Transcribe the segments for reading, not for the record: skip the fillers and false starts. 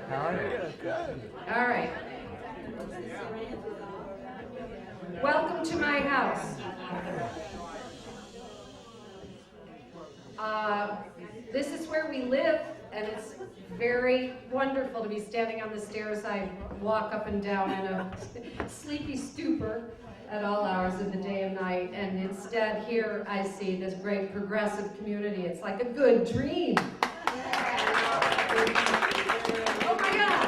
How are you? Good. All right. Welcome to my house. This is where we live, and it's very wonderful to be standing on the stairs. I walk up and down in a sleepy stupor at all hours of the day and night, and instead here I see this great progressive community. It's like a good dream. Oh my God!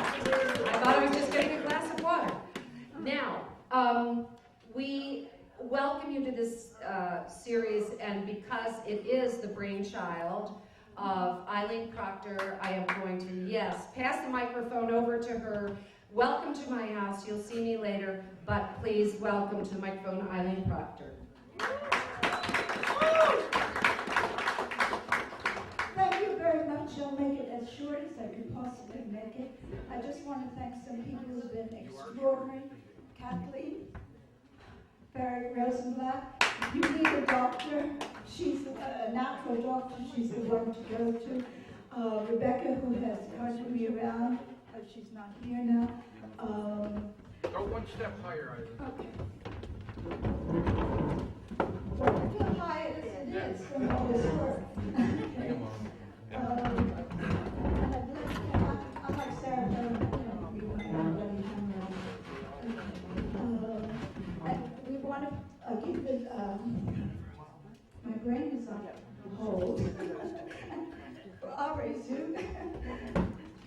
I thought I was just getting a glass of water. Now, we welcome you to this series, and because it is the brainchild of Eileen Proctor, I am going to, yes, pass the microphone over to her. Welcome to my house. You'll see me later, but please welcome to the microphone Eileen Proctor. Thank you very much. I'll make it as short as I could possibly make it. I just want to thank some people who have been extraordinary. Kathleen, Barry Rosenblatt. You need a doctor. She's a natural doctor. She's the one to go to. Rebecca, who has carted me around, but she's not here now. Go one step higher, Eileen. Okay. Well, I feel high as it is from all this work. I'm like Sarah, we want to keep the, my brain is on hold. I'll resume.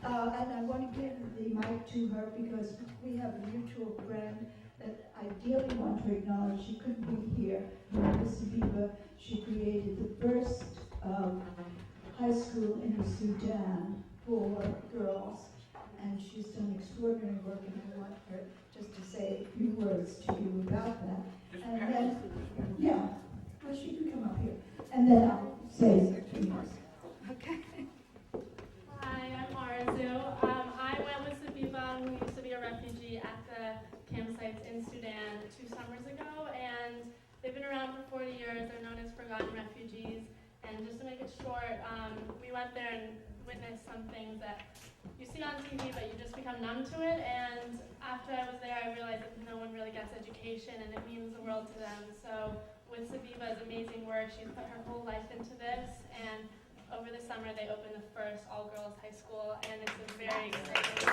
And I want to give the mic to her because we have a mutual friend that I ideally want to acknowledge. She couldn't be here. Miss Abiba, she created the first high school in the Sudan for girls, and she's done extraordinary work, and I want her just to say a few words to you about that. And then, yeah, well, she can come up here, and then I'll say a few words. Okay. Hi, I'm Arzu. I went with Sabiba, who used to be a refugee, at the campsites in Sudan 2 summers ago, and they've been around for 40 years. They're known as forgotten refugees. And just to make it short, we went there and witnessed some things that you see on TV, but you just become numb to it. And after I was there, I realized that no one really gets education, and it means the world to them. So with Sabiba's amazing work, she's put her whole life into this. And over the summer, they opened the first all-girls high school, and it's a very exciting.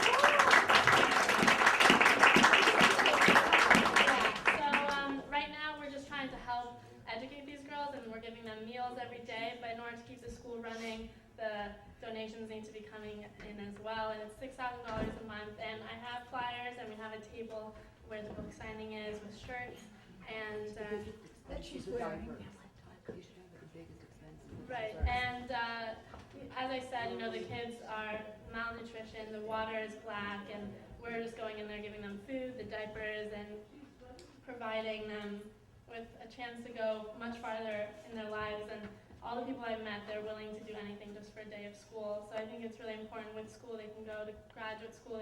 Right now, we're just trying to help educate these girls, and we're giving them meals every day, but in order to keep the school running, the donations need to be coming in as well, and it's $6,000 a month, and I have flyers, and we have a table where the book signing is with shirts, and That she's wearing. right, and as I said, the kids are malnutrition, the water is black, and we're just going in there giving them food, the diapers, and providing them with a chance to go much farther in their lives. And all the people I've met, they're willing to do anything just for a day of school. So I think it's really important with school. They can go to graduate school.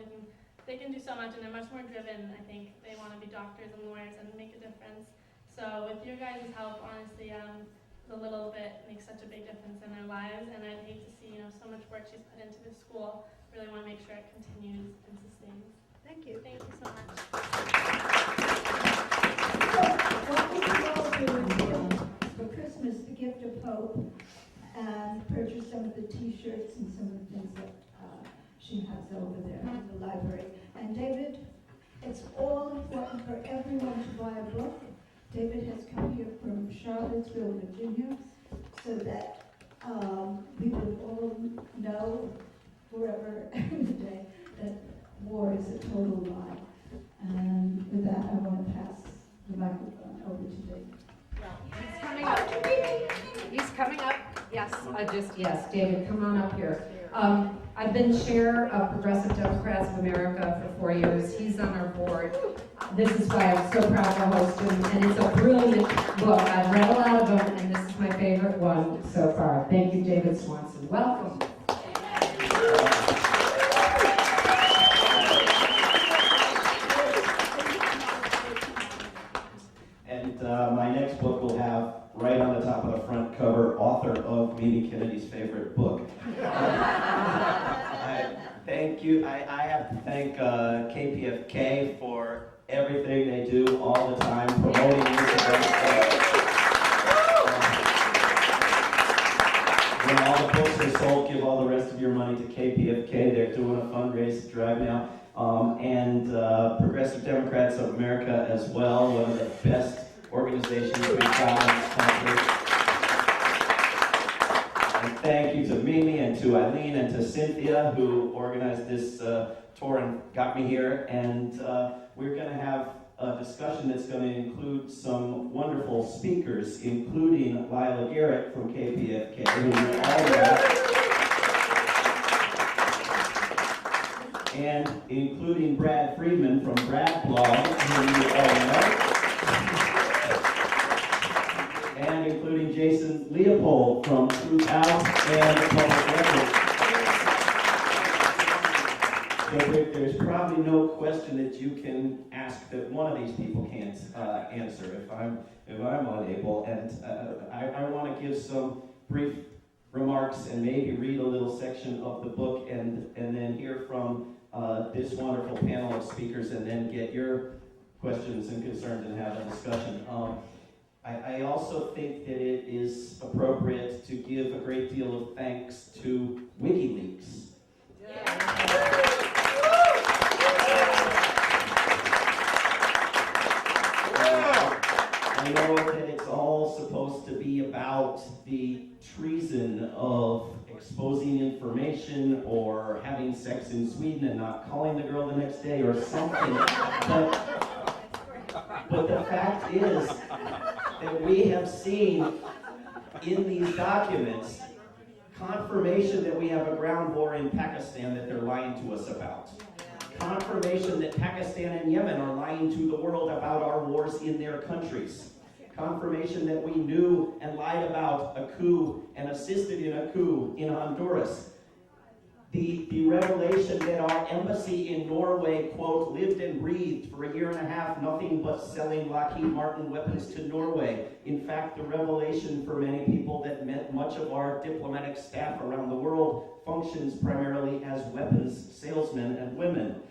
They can do so much, and they're much more driven. I think they want to be doctors and lawyers and make a difference. So with your guys' help, honestly, the little bit makes such a big difference in their lives. And I'd hate to see so much work she's put into this school. Really want to make sure it continues and sustains. Thank you. Thank you so much. What we can all do is give for Christmas the gift of hope and purchase some of the T-shirts and some of the things that she has over there in the library. And David, it's all important for everyone to buy a book. David has come here from Charlottesville, Virginia, so that we would all know forever and a day that war is a total lie. And with that, I want to pass the microphone over to David. He's coming up. He's coming up. Yes, yes, David, come on up here. I've been chair of Progressive Democrats of America for 4 years. He's on our board. This is why I'm so proud to host him, and it's a brilliant book. I've read a lot of them, and this is my favorite one so far. Thank you, David Swanson. Welcome. And my next book will have, right on the top of the front cover, author of Mimi Kennedy's favorite book. Thank you I have to thank KPFK for everything they do all the time, promoting this event. When all the books are sold, give all the rest of your money to KPFK. They're doing a fundraiser drive now. And Progressive Democrats of America as well, one of the best organizations we've got in this country. And thank you to Mimi and to Eileen and to Cynthia who organized this tour and got me here. And we're going to have a discussion that's going to include some wonderful speakers, including Lila Garrett from KPFK, who you all know, and including Brad Friedman from Brad Blog, who you all know, and including Jason Leopold from Truth Out and Public Records. So there's probably no question that you can ask that one of these people can't answer if I'm unable. And I want to give some brief remarks and maybe read a little section of the book and then hear from this wonderful panel of speakers and then get your questions and concerns and have a discussion. I also think that it is appropriate to give a great deal of thanks to WikiLeaks. I know that it's all supposed to be about the treason of exposing information or having sex in Sweden and not calling the girl the next day or something. But the fact is that we have seen in these documents confirmation that we have a ground war in Pakistan that they're lying to us about. Confirmation that Pakistan and Yemen are lying to the world about our wars in their countries. Confirmation that we knew and lied about a coup and assisted in a coup in Honduras. The revelation that our embassy in Norway, quote, lived and breathed for a year and a half, nothing but selling Lockheed Martin weapons to Norway. In fact, the revelation for many people that meant much of our diplomatic staff around the world functions primarily as weapons salesmen and women.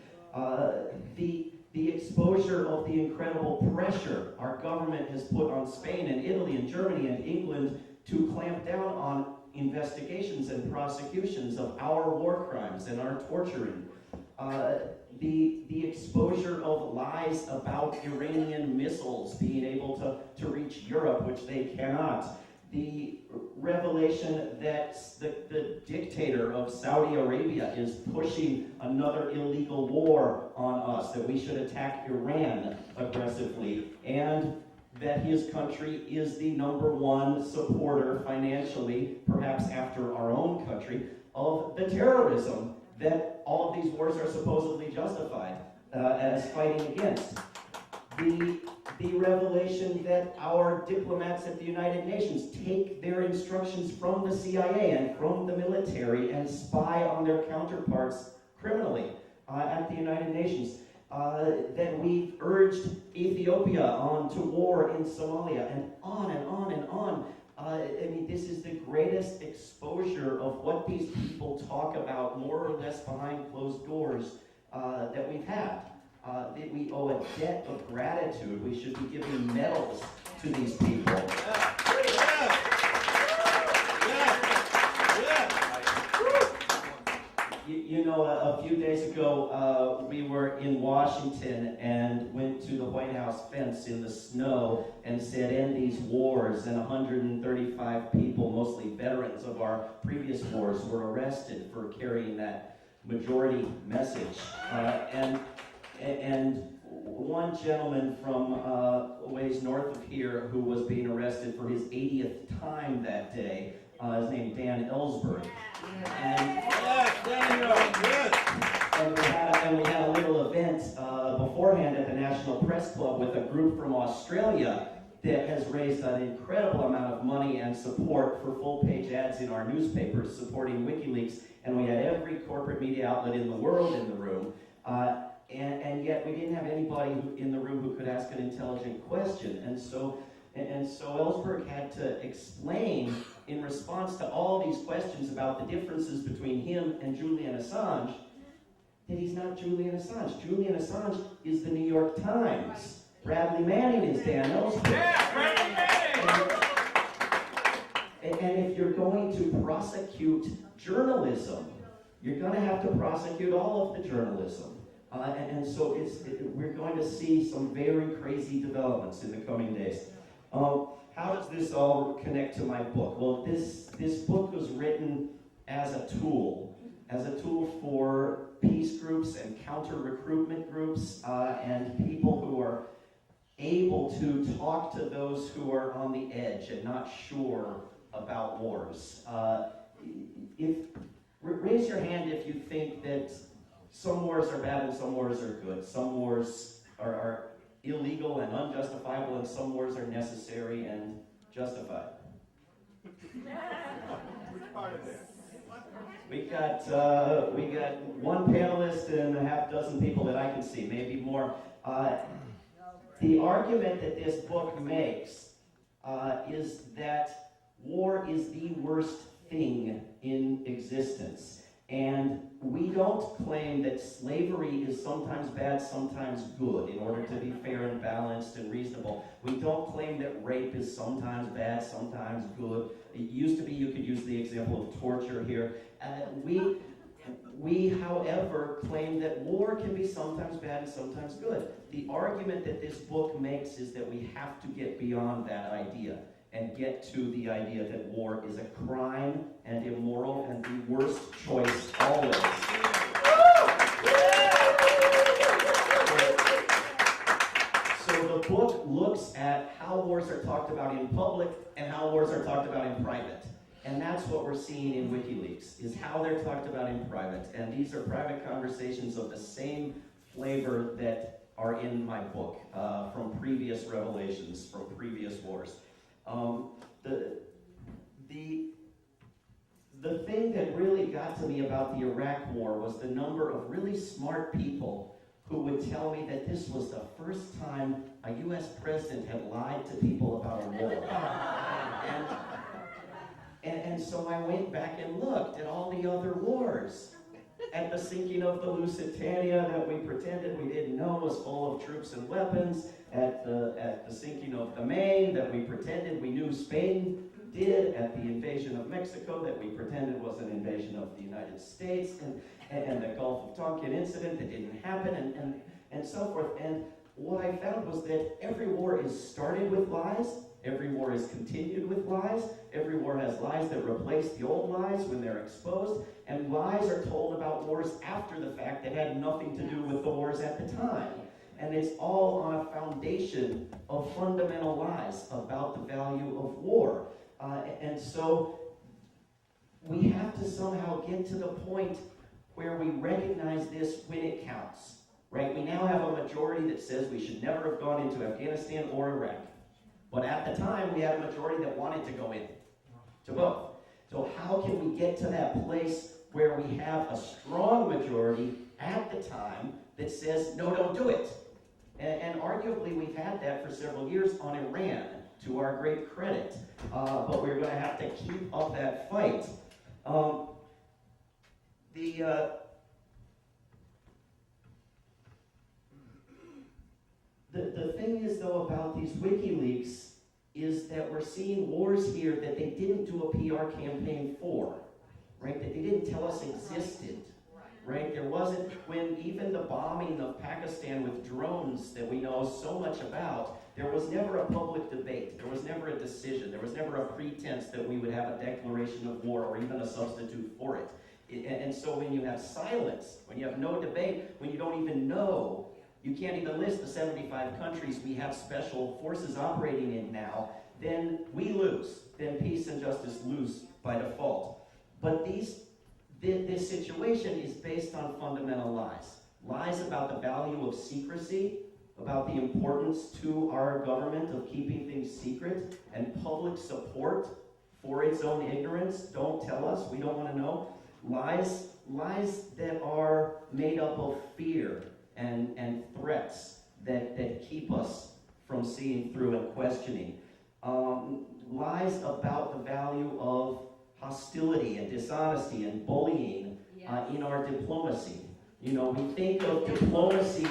The exposure of the incredible pressure our government has put on Spain and Italy and Germany and England to clamp down on investigations and prosecutions of our war crimes and our torturing. The exposure of lies about Iranian missiles being able to reach Europe, which they cannot. The revelation that the dictator of Saudi Arabia is pushing another illegal war on us, that we should attack Iran aggressively, and that his country is the #1 supporter financially, perhaps after our own country, of the terrorism that all of these wars are supposedly justified as fighting against. The revelation that our diplomats at the United Nations take their instructions from the CIA and from the military and spy on their counterparts criminally at the United Nations. That we urged Ethiopia on to war in Somalia, and on and on and on. I mean, this is the greatest exposure of what these people talk about, more or less behind closed doors, that we've had. That we owe a debt of gratitude. We should be giving medals to these people. You know, a few days ago, we were in Washington and went to the White House fence in the snow and said, "End these wars," and 135 people, mostly veterans of our previous wars, were arrested for carrying that majority message. And one gentleman from a ways north of here who was being arrested for his 80th time that day, is named Dan Ellsberg. And we had a little event beforehand at the National Press Club with a group from Australia that has raised an incredible amount of money and support for full-page ads in our newspapers supporting WikiLeaks, and we had every corporate media outlet in the world in the room. And yet we didn't have anybody in the room who could ask an intelligent question. And so Ellsberg had to explain, in response to all these questions about the differences between him and Julian Assange, that he's not Julian Assange. Julian Assange is the New York Times. Bradley Manning is Dan Ellsberg. Yeah, Bradley Manning! And if you're going to prosecute journalism, you're going to have to prosecute all of the journalism. And so we're going to see some very crazy developments in the coming days. How does this all connect to my book? Well, this book was written as a tool for peace groups and counter-recruitment groups and people who are able to talk to those who are on the edge and not sure about wars. Raise your hand if you think that some wars are bad and some wars are good. Some wars are illegal and unjustifiable, and some wars are necessary and justified. Which part of it? We got one panelist and a half dozen people that I can see, maybe more. The argument that this book makes is that war is the worst thing in existence. And we don't claim that slavery is sometimes bad, sometimes good, in order to be fair and balanced and reasonable. We don't claim that rape is sometimes bad, sometimes good. It used to be you could use the example of torture here. We, however, claim that war can be sometimes bad and sometimes good. The argument that this book makes is that we have to get beyond that idea and get to the idea that war is a crime and immoral and the worst choice always. So the book looks at how wars are talked about in public and how wars are talked about in private. And that's what we're seeing in WikiLeaks, is how they're talked about in private. And these are private conversations of the same flavor that are in my book, from previous revelations, from previous wars. The thing that really got to me about the Iraq War was the number of really smart people who would tell me that this was the first time a U.S. president had lied to people about a war. And so I went back and looked at all the other wars. At the sinking of the Lusitania that we pretended we didn't know was full of troops and weapons. At the sinking of the Maine that we pretended we knew Spain did. At the invasion of Mexico that we pretended was an invasion of the United States. And the Gulf of Tonkin incident that didn't happen, and so forth. And what I found was that every war is started with lies. Every war is continued with lies. Every war has lies that replace the old lies when they're exposed. And lies are told about wars after the fact that had nothing to do with the wars at the time. And it's all on a foundation of fundamental lies about the value of war. And so we have to somehow get to the point where we recognize this when it counts. Right? We now have a majority that says we should never have gone into Afghanistan or Iraq. But at the time, we had a majority that wanted to go in to both. So how can we get to that place where we have a strong majority at the time that says, no, don't do it? And arguably, we've had that for several years on Iran, to our great credit. But we're going to have to keep up that fight. The thing is, though, about these WikiLeaks is that we're seeing wars here that they didn't do a PR campaign for, right? That they didn't tell us existed, right? There wasn't, when even the bombing of Pakistan with drones that we know so much about, there was never a public debate. There was never a decision. There was never a pretense that we would have a declaration of war or even a substitute for it. And so when you have silence, when you have no debate, when you don't even know, you can't even list the 75 countries we have special forces operating in now, then we lose. Then peace and justice lose by default. But this situation is based on fundamental lies. Lies about the value of secrecy, about the importance to our government of keeping things secret, and public support for its own ignorance. Don't tell us, we don't want to know. Lies that are made up of fear and threats that keep us from seeing through and questioning. Lies about the value of hostility and dishonesty and bullying in our diplomacy. You know, we think of diplomacy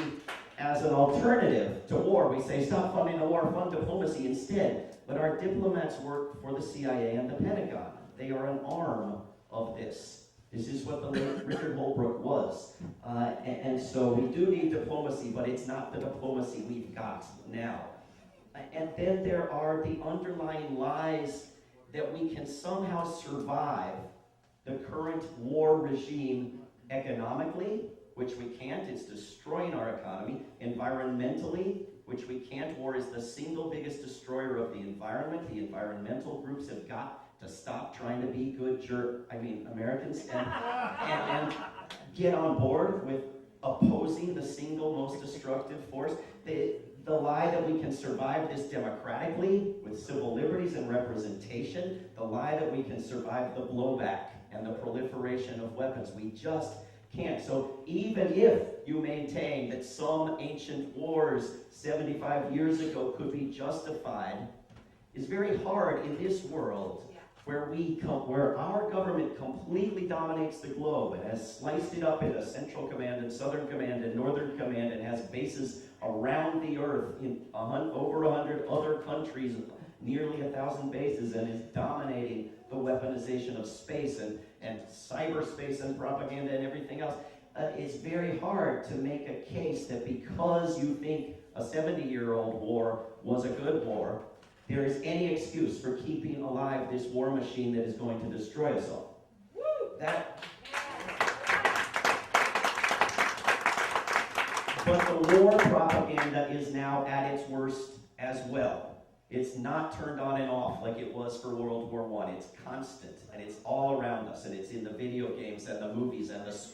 as an alternative to war. We say, stop funding the war, fund diplomacy instead. But our diplomats work for the CIA and the Pentagon. They are an arm of this. This is what the late Richard Holbrooke was. And so we do need diplomacy, but it's not the diplomacy we've got now. And then there are the underlying lies that we can somehow survive the current war regime economically, which we can't. It's destroying our economy. Environmentally, which we can't. War is the single biggest destroyer of the environment. The environmental groups have got to stop trying to be good Americans and get on board with opposing the single most destructive force. The lie that we can survive this democratically with civil liberties and representation, the lie that we can survive the blowback and the proliferation of weapons, we just can't. So even if you maintain that some ancient wars 75 years ago could be justified, it's very hard in this world where our government completely dominates the globe and has sliced it up into Central Command and Southern Command and Northern Command and has bases around the earth in over 100 other countries, nearly 1,000 bases, and is dominating the weaponization of space and cyberspace and propaganda and everything else. It's very hard to make a case that because you think a 70-year-old war was a good war, there is any excuse for keeping alive this war machine that is going to destroy us all. But the war propaganda is now at its worst as well. It's not turned on and off like it was for World War I. It's constant, and it's all around us, and it's in the video games and the movies and the schools.